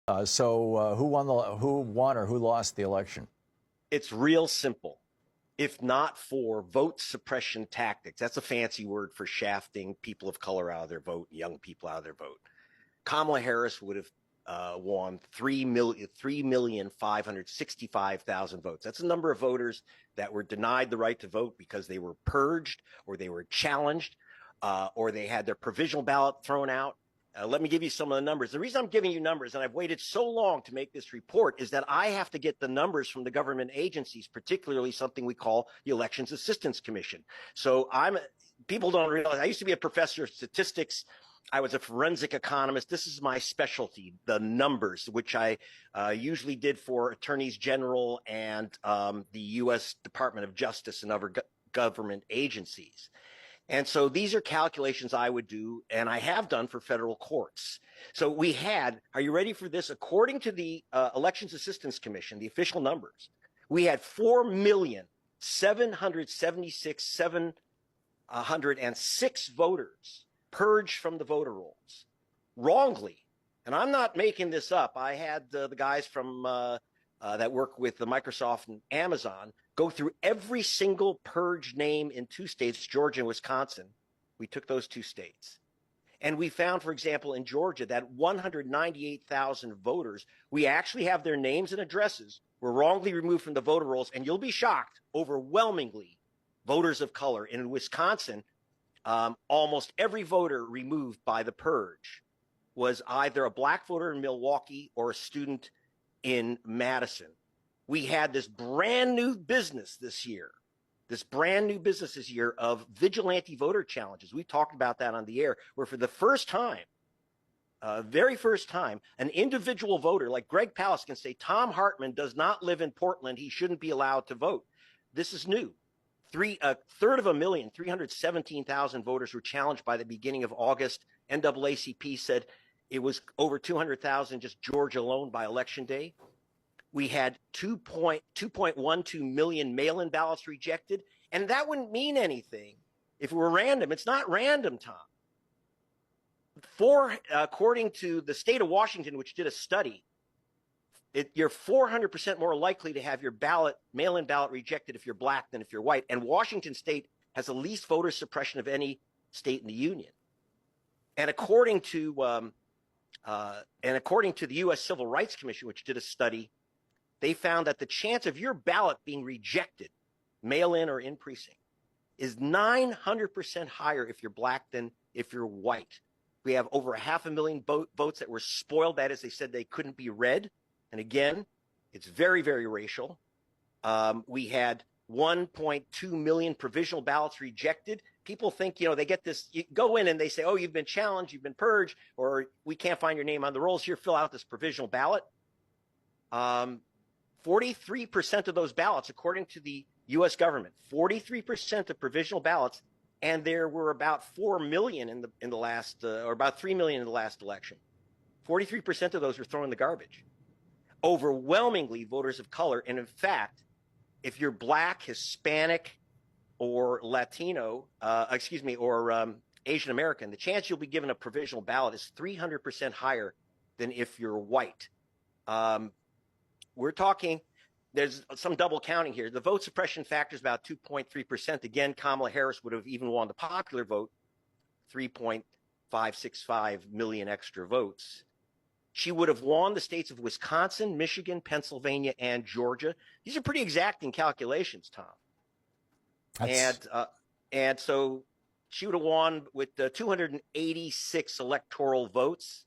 Who won or who lost the election? It's real simple. If not for vote suppression tactics, that's a fancy word for shafting people of color out of their vote, young people out of their vote. Kamala Harris would have won 3,565,000 votes. That's the number of voters that were denied the right to vote because they were purged or they were challenged or they had their provisional ballot thrown out. Let me give you some of the numbers. The reason I'm giving you numbers, and I've waited so long to make this report, is that I have to get the numbers from the government agencies, particularly something we call the Elections Assistance Commission. So people don't realize, I used to be a professor of statistics. I was a forensic economist. This is my specialty, the numbers, which I usually did for attorneys general and the U.S. Department of Justice and other government agencies. And so these are calculations I would do, and I have done for federal courts. So we had, are you ready for this? According to the Elections Assistance Commission, the official numbers, we had 4,776,706 voters purged from the voter rolls wrongly. And I'm not making this up. I had the guys from that work with the Microsoft and Amazon go through every single purged name in two states, Georgia and Wisconsin. We took those two states. And we found, for example, in Georgia, that 198,000 voters, we actually have their names and addresses were wrongly removed from the voter rolls. And you'll be shocked, overwhelmingly, voters of color. In Wisconsin, almost every voter removed by the purge was either a black voter in Milwaukee or a student in Madison. We had this brand new business this year of vigilante voter challenges. We talked about that on the air, where for the first time, very first time, an individual voter like Greg Palast can say, Tom Hartman does not live in Portland. He shouldn't be allowed to vote. This is new. A third of a million, 317,000 voters were challenged by the beginning of August. NAACP said it was over 200,000 just Georgia alone by election day. We had 2.12 million mail-in ballots rejected, and that wouldn't mean anything if it were random. It's not random, Tom. According to the state of Washington, which did a study, you're 400% more likely to have your mail-in ballot rejected if you're black than if you're white. And Washington state has the least voter suppression of any state in the union. And according to the U.S. Civil Rights Commission, which did a study, they found that the chance of your ballot being rejected, mail-in or in precinct, is 900% higher if you're black than if you're white. We have over 500,000 votes that were spoiled. That is, they said they couldn't be read. And again, it's very, very racial. We had 1.2 million provisional ballots rejected. People think, they get this, you go in and they say, oh, you've been challenged, you've been purged, or we can't find your name on the rolls. Here, fill out this provisional ballot. 43% of those ballots, according to the U.S. government, 43% of provisional ballots, and there were about 4 million in the last, or about 3 million in the last election. 43% of those were thrown in the garbage. Overwhelmingly voters of color, and in fact, if you're black, Hispanic, or Latino, or Asian American, the chance you'll be given a provisional ballot is 300% higher than if you're white. We're talking, there's some double counting here. The vote suppression factor is about 2.3%. Again, Kamala Harris would have even won the popular vote, 3.565 million extra votes. She would have won the states of Wisconsin, Michigan, Pennsylvania, and Georgia. These are pretty exacting calculations, Tom. And so she would have won with 286 electoral votes.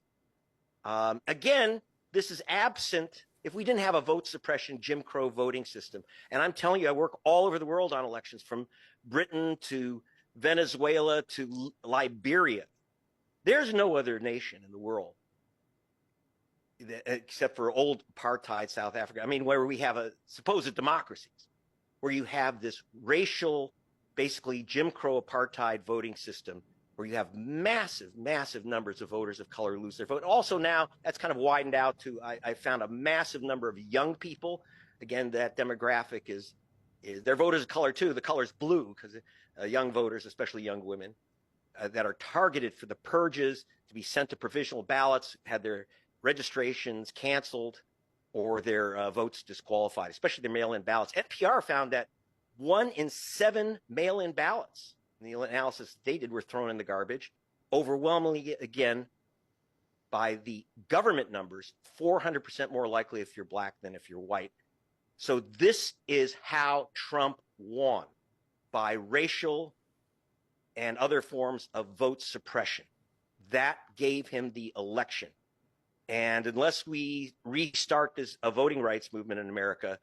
Again, this is absent if we didn't have a vote suppression Jim Crow voting system. And I'm telling you, I work all over the world on elections, from Britain to Venezuela to Liberia. There's no other nation in the world, except for old apartheid South Africa, where we have a supposed democracies, where you have this racial, basically Jim Crow apartheid voting system, where you have massive, massive numbers of voters of color lose their vote. Also now, that's kind of widened out to, I found a massive number of young people. Again, that demographic is they're voters of color too. The color's blue because young voters, especially young women, that are targeted for the purges, to be sent to provisional ballots, had their registrations canceled or their votes disqualified, especially their mail-in ballots. NPR found that 1 in 7 mail-in ballots in the analysis they did were thrown in the garbage. Overwhelmingly, again, by the government numbers, 400% more likely if you're black than if you're white. So this is how Trump won, by racial and other forms of vote suppression. That gave him the election. And unless we restart this voting rights movement in America,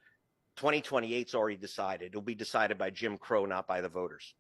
2028 is already decided. It'll be decided by Jim Crow, not by the voters.